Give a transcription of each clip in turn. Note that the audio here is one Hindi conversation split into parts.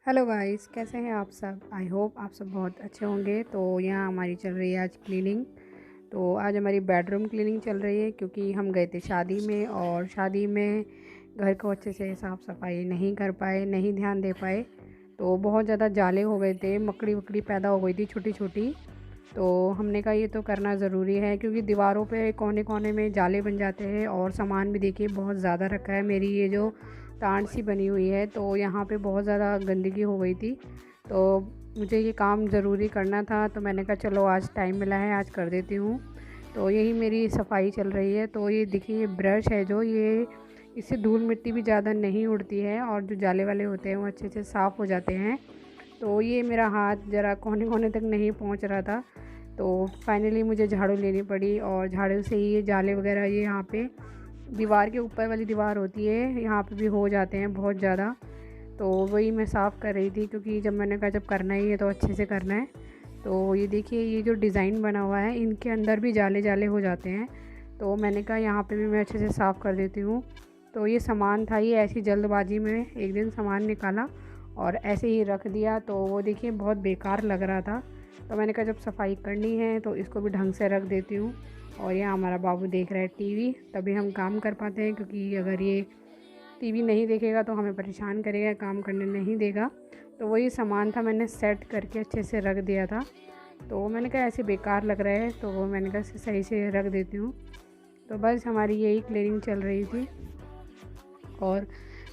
हेलो गाइस, कैसे हैं आप सब। आई होप आप सब बहुत अच्छे होंगे। तो यहाँ हमारी चल रही है आज क्लीनिंग। तो आज हमारी बेडरूम क्लीनिंग चल रही है क्योंकि हम गए थे शादी में, और शादी में घर को अच्छे से साफ़ सफाई नहीं कर पाए, नहीं ध्यान दे पाए। तो बहुत ज़्यादा जाले हो गए थे, मकड़ी वकड़ी पैदा हो गई थी छोटी छोटी। तो हमने कहा ये तो करना ज़रूरी है क्योंकि दीवारों पे कोने कोने में जाले बन जाते हैं। और सामान भी देखिए बहुत ज़्यादा रखा है। मेरी ये जो टांड सी बनी हुई है तो यहाँ पे बहुत ज़्यादा गंदगी हो गई थी। तो मुझे ये काम ज़रूरी करना था, तो मैंने कहा चलो आज टाइम मिला है, आज कर देती हूँ। तो यही मेरी सफाई चल रही है। तो ये देखिए, ये ब्रश है जो ये, इससे धूल मिट्टी भी ज़्यादा नहीं उड़ती है और जो जाले वाले होते हैं वो अच्छे से साफ़ हो जाते हैं। तो ये मेरा हाथ ज़रा कोने कोने तक नहीं पहुंच रहा था। तो फाइनली मुझे झाड़ू लेनी पड़ी, और झाड़ू से ही ये जाले वगैरह, ये यहाँ पे दीवार के ऊपर वाली दीवार होती है, यहाँ पे भी हो जाते हैं बहुत ज़्यादा। तो वही मैं साफ़ कर रही थी क्योंकि जब मैंने कहा जब करना ही है तो अच्छे से करना है। तो ये देखिए, ये जो डिज़ाइन बना हुआ है इनके अंदर भी जाले जाले हो जाते हैं। तो मैंने कहा यहाँ पे भी मैं अच्छे से साफ़ कर देती हूँ। तो ये सामान था, ये ऐसी जल्दबाजी में एक दिन सामान निकाला और ऐसे ही रख दिया। तो वो देखिए बहुत बेकार लग रहा था। तो मैंने कहा जब सफाई करनी है तो इसको भी ढंग से रख देती हूँ। और यहाँ हमारा बाबू देख रहा है टीवी, तभी हम काम कर पाते हैं, क्योंकि अगर ये टीवी नहीं देखेगा तो हमें परेशान करेगा, काम करने नहीं देगा। तो वही सामान था, मैंने सेट करके अच्छे से रख दिया था। तो मैंने कहा ऐसे बेकार लग रहा है, तो वो मैंने कहा सही से रख देती हूँ। तो बस हमारी यही क्लीनिंग चल रही थी। और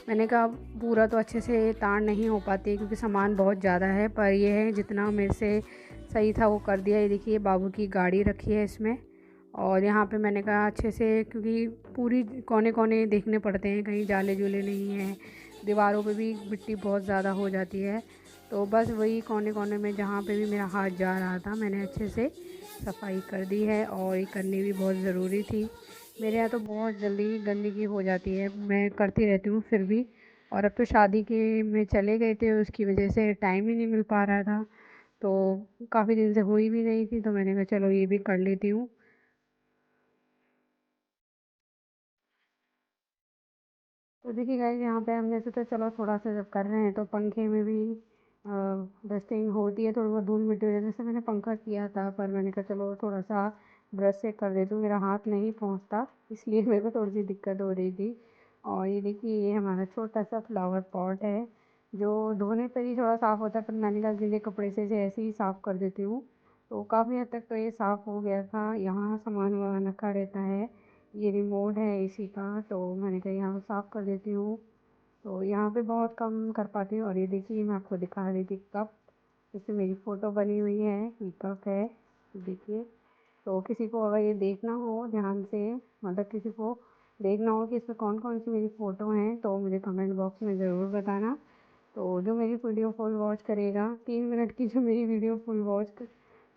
मैंने कहा पूरा तो अच्छे से तार नहीं हो पाती क्योंकि सामान बहुत ज़्यादा है, पर ये है जितना मेरे से सही था वो कर दिया। ये देखिए, बाबू की गाड़ी रखी है इसमें। और यहाँ पे मैंने कहा अच्छे से, क्योंकि पूरी कोने कोने देखने पड़ते हैं, कहीं जाले जूले नहीं हैं। दीवारों पे भी मिट्टी बहुत ज़्यादा हो जाती है। तो बस वही कोने कोने में जहाँ पे भी मेरा हाथ जा रहा था मैंने अच्छे से सफाई कर दी है, और ये करनी भी बहुत ज़रूरी थी। मेरे यहाँ तो बहुत जल्दी गंदगी हो जाती है, मैं करती रहती हूँ फिर भी। और अब तो शादी के में चले गए थे, उसकी वजह से टाइम ही नहीं मिल पा रहा था। तो काफ़ी दिन से हुई भी नहीं थी, तो मैंने कहा चलो ये भी कर लेती हूँ। तो देखिए गाइस, यहाँ पे हम जैसे तो चलो थोड़ा सा जब कर रहे हैं तो पंखे में भी डस्टिंग होती है, थोड़ी बहुत धूल मिट्टी हो जाती है। जैसे मैंने पंखा किया था, पर मैंने कहा चलो थोड़ा सा ब्रश से कर देती हूँ, मेरा हाथ नहीं पहुँचता, इसलिए मेरे को थोड़ी सी दिक्कत हो रही थी। और ये देखिए, ये हमारा छोटा सा फ्लावर पॉट है जो धोने पर ही थोड़ा साफ़ होता है, पर मैंने कहा गीले कपड़े से ऐसे ही साफ़ कर देती हूँ। तो काफ़ी हद तक तो ये साफ़ हो गया था। यहाँ सामान वामान रखा रहता है, ये रिमोट है एसी का, तो मैंने कहा यहाँ साफ़ कर देती हूँ। तो यहाँ पे बहुत कम कर पाती हूँ। और ये देखिए, मैं आपको दिखा रही थी कप, इसमें मेरी फ़ोटो बनी हुई है, ये कप है, देखिए। तो किसी को अगर ये देखना हो ध्यान से, मतलब किसी को देखना हो कि इसमें कौन कौन सी मेरी फ़ोटो हैं, तो मुझे कमेंट बॉक्स में ज़रूर बताना। तो जो मेरी वीडियो फुल वॉच करेगा, 3 मिनट की जो मेरी वीडियो फुल वॉच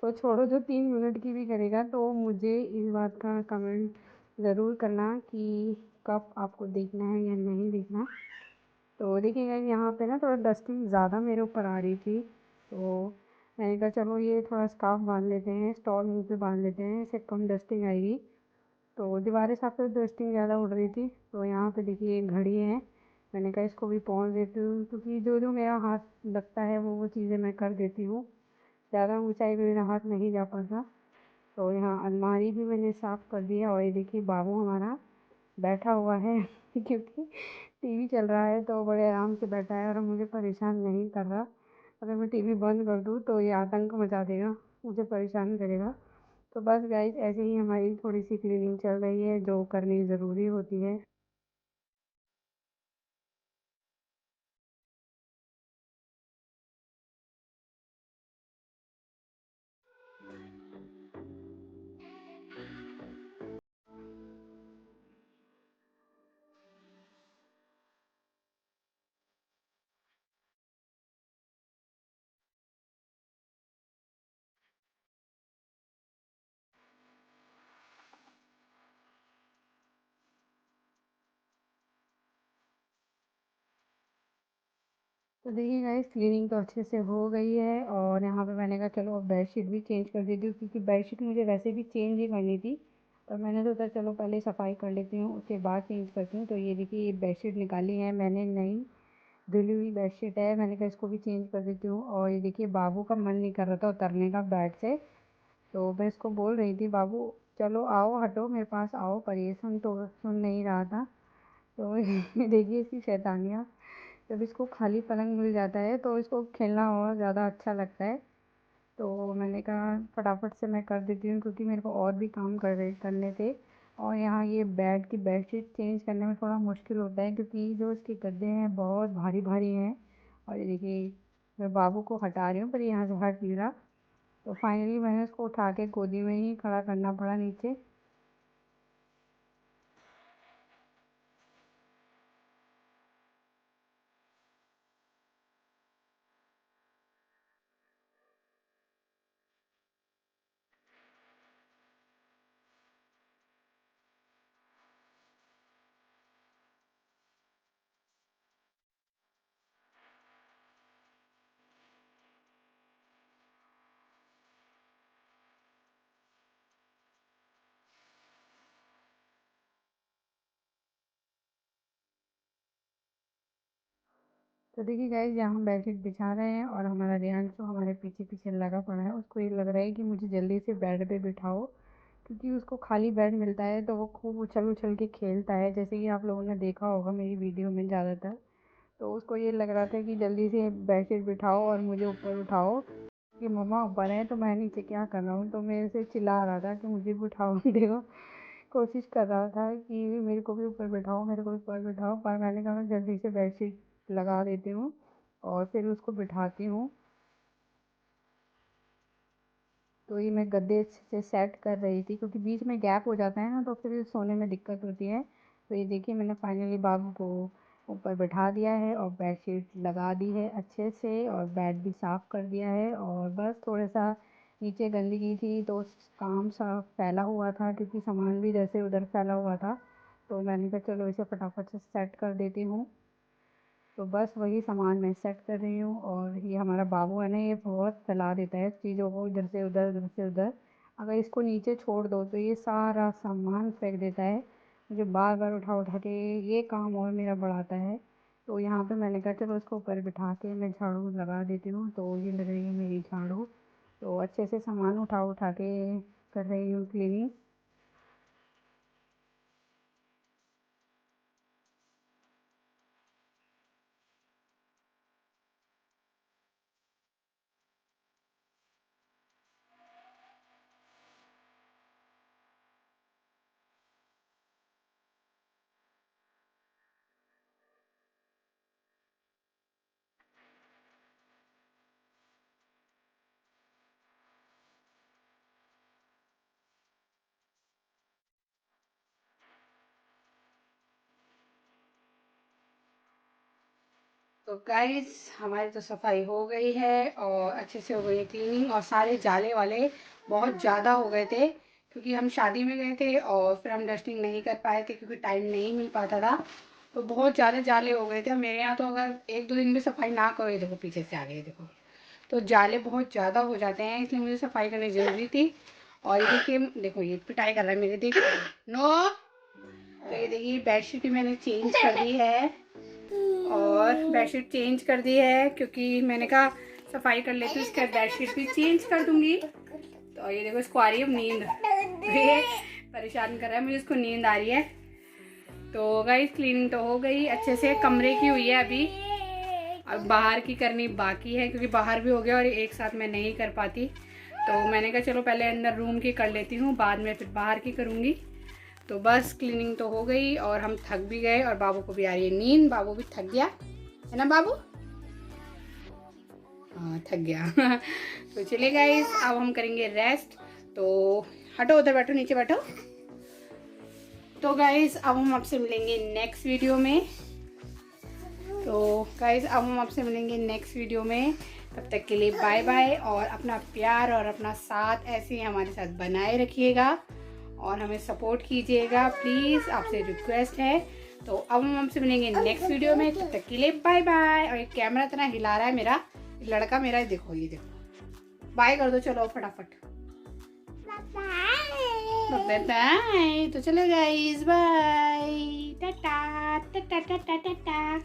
तो छोड़ो, जो 3 मिनट की भी करेगा, तो मुझे इस बात का कमेंट ज़रूर करना कि कब आपको देखना है या नहीं देखना। तो देखिए गाइस, यहाँ पे ना थोड़ा डस्टिंग ज़्यादा मेरे ऊपर आ रही थी। तो मैंने कहा चलो ये थोड़ा स्कार्फ बांध लेते हैं, स्टॉल मुँह पे बांध लेते हैं, इससे कम डस्टिंग आएगी। तो दीवारें साफ तो डस्टिंग ज़्यादा उड़ रही थी। तो यहाँ पे देखिए एक घड़ी है, मैंने कहा इसको भी पहुँच देती हूँ, क्योंकि जो जो मेरा हाथ लगता है वो चीज़ें मैं कर देती हूँ। ज़्यादा ऊंचाई पे मेरा हाथ नहीं जा पाता। तो यहाँ अलमारी भी मैंने साफ़ कर दिया। और ये देखिए, बाबू हमारा बैठा हुआ है क्योंकि टीवी चल रहा है तो बड़े आराम से बैठा है और मुझे परेशान नहीं कर रहा। अगर मैं टीवी बंद कर दूँ तो ये आतंक मचा देगा, मुझे परेशान करेगा। तो बस गाइस, ऐसे ही हमारी थोड़ी सी क्लीनिंग चल रही है जो करनी ज़रूरी होती है। तो देखिए गाइस, क्लीनिंग तो अच्छे से हो गई है। और यहाँ पे मैंने कहा चलो अब बेडशीट भी चेंज कर देती हूँ, क्योंकि बेडशीट मुझे वैसे भी चेंज ही करनी थी। पर मैंने सोचा चलो पहले सफाई कर लेती हूँ, उसके बाद चेंज करती हूँ। तो ये देखिए, ये बेडशीट निकाली है मैंने नई, धुली हुई बेडशीट है, मैंने कहा इसको भी चेंज कर देती हूँ। और ये देखिए बाबू का मन नहीं कर रहा था उतरने का बेड से, तो मैं इसको बोल रही थी बाबू चलो आओ हटो मेरे पास आओ, पर ये सुन नहीं रहा था। तो ये देखिए इसकी शैतानियाँ। जब इसको खाली पलंग मिल जाता है तो इसको खेलना और ज़्यादा अच्छा लगता है। तो मैंने कहा फटाफट से मैं कर देती हूँ, क्योंकि मेरे को और भी काम करने थे। और यहाँ ये बेड की बेडशीट चेंज करने में थोड़ा मुश्किल होता है, क्योंकि जो इसके गद्दे हैं बहुत भारी भारी हैं। और ये देखिए मैं बाबू को हटा रही हूँ पर यहाँ से हट नहीं रहा। तो फाइनली मैंने उसको उठा के गोदी में ही खड़ा करना पड़ा नीचे। तो देखिए गाइस यहाँ हम बेडशीट बिछा रहे हैं और हमारा रेहान जो हमारे पीछे पीछे लगा पड़ा है, उसको ये लग रहा है कि मुझे जल्दी से बेड पे बिठाओ, क्योंकि उसको खाली बेड मिलता है तो वो खूब उछल उछल के खेलता है, जैसे कि आप लोगों ने देखा होगा मेरी वीडियो में ज़्यादातर। तो उसको ये लग रहा था कि जल्दी से बेडशीट बिठाओ और मुझे ऊपर उठाओ, कि मम्मा ऊपर है तो मैं नीचे क्या कर रहा हूँ। तो मेरे से चिल्ला रहा था कि मुझे भी उठाओ देखो, कोशिश कर रहा था कि मेरे को भी ऊपर बिठाओ मेरे को भी ऊपर बिठाओ, पर मैंने कहा मैं जल्दी से बेडशीट लगा देती हूँ और फिर उसको बिठाती हूँ। तो ये मैं गद्दे से सेट कर रही थी, क्योंकि बीच में गैप हो जाता है ना तो फिर सोने में दिक्कत होती है। तो ये देखिए मैंने फाइनली बाबू को ऊपर बैठा दिया है और बेडशीट लगा दी है अच्छे से, और बेड भी साफ़ कर दिया है। और बस थोड़ा सा नीचे गंदगी थी तो काम सा फैला हुआ था, क्योंकि सामान भी इधर से उधर फैला हुआ था। तो मैंने कहा चलो इसे फटाफट से सेट कर देती हूँ। तो बस वही सामान मैं सेट कर रही हूँ। और ये हमारा बाबू है ना, ये बहुत फैला देता है चीज़ों को इधर से उधर उधर से उधर। अगर इसको नीचे छोड़ दो तो ये सारा सामान फेंक देता है, मुझे बार बार उठा उठा के ये काम और मेरा बढ़ाता है। तो यहाँ पे मैंने कहा चलो इसको ऊपर बिठा के मैं झाड़ू लगा देती हूँ। तो ये लग रही है मेरी झाड़ू। तो अच्छे से सामान उठा उठा के कर रही हूँ क्लीनिंग। तो गाइस हमारी तो सफाई हो गई है और अच्छे से हो गई है क्लीनिंग, और सारे जाले वाले बहुत ज़्यादा हो गए थे, क्योंकि हम शादी में गए थे और फिर हम डस्टिंग नहीं कर पाए थे क्योंकि टाइम नहीं मिल पाता था। तो बहुत ज़्यादा जाले हो गए थे मेरे यहाँ। तो अगर एक दो दिन में सफाई ना करो, ये देखो पीछे से आ गए देखो, तो जाले बहुत ज़्यादा हो जाते हैं, इसलिए मुझे सफाई करनी ज़रूरी थी। और ये देखिए देखो ये पिटाई कर रहा है मेरे, देखो नो। तो ये देखिए बेडशीट भी मैंने चेंज कर दी है, और बेडशीट चेंज कर दी है क्योंकि मैंने कहा सफाई कर लेती हूँ, उसके बाद बेडशीट भी चेंज कर दूंगी। तो ये देखो इसको आ रही है नींद, ये परेशान कर रहा है मुझे, इसको नींद आ रही है। तो गाइस क्लीनिंग तो हो गई अच्छे से, कमरे की हुई है अभी, अब बाहर की करनी बाकी है, क्योंकि बाहर भी हो गया और एक साथ मैं नहीं कर पाती। तो मैंने कहा चलो पहले अंदर रूम की कर लेती हूँ, बाद में फिर बाहर की करूँगी। तो बस क्लीनिंग तो हो गई और हम थक भी गए, और बाबू को भी आ रही है नींद, बाबू भी थक गया है ना बाबू, हाँ थक गया तो चलिए गाइस अब हम करेंगे रेस्ट। तो हटो उधर बैठो, नीचे बैठो। तो गाइस अब हम आपसे मिलेंगे नेक्स्ट वीडियो में। तो गाइस अब हम आपसे मिलेंगे नेक्स्ट वीडियो में, तब तक के लिए बाय बाय, और अपना प्यार और अपना साथ ऐसे ही हमारे साथ बनाए रखिएगा और हमें सपोर्ट कीजिएगा प्लीज़, आपसे रिक्वेस्ट है। तो अब हम आपसे मिलेंगे नेक्स्ट वीडियो में, तब तक के लिए बाय बाय। और ये कैमरा इतना हिला रहा है मेरा लड़का मेरा, देखो ये देखो, बाय कर दो चलो फटाफट, बाय बाय। तो चलो guys bye, tata tata tata Tata.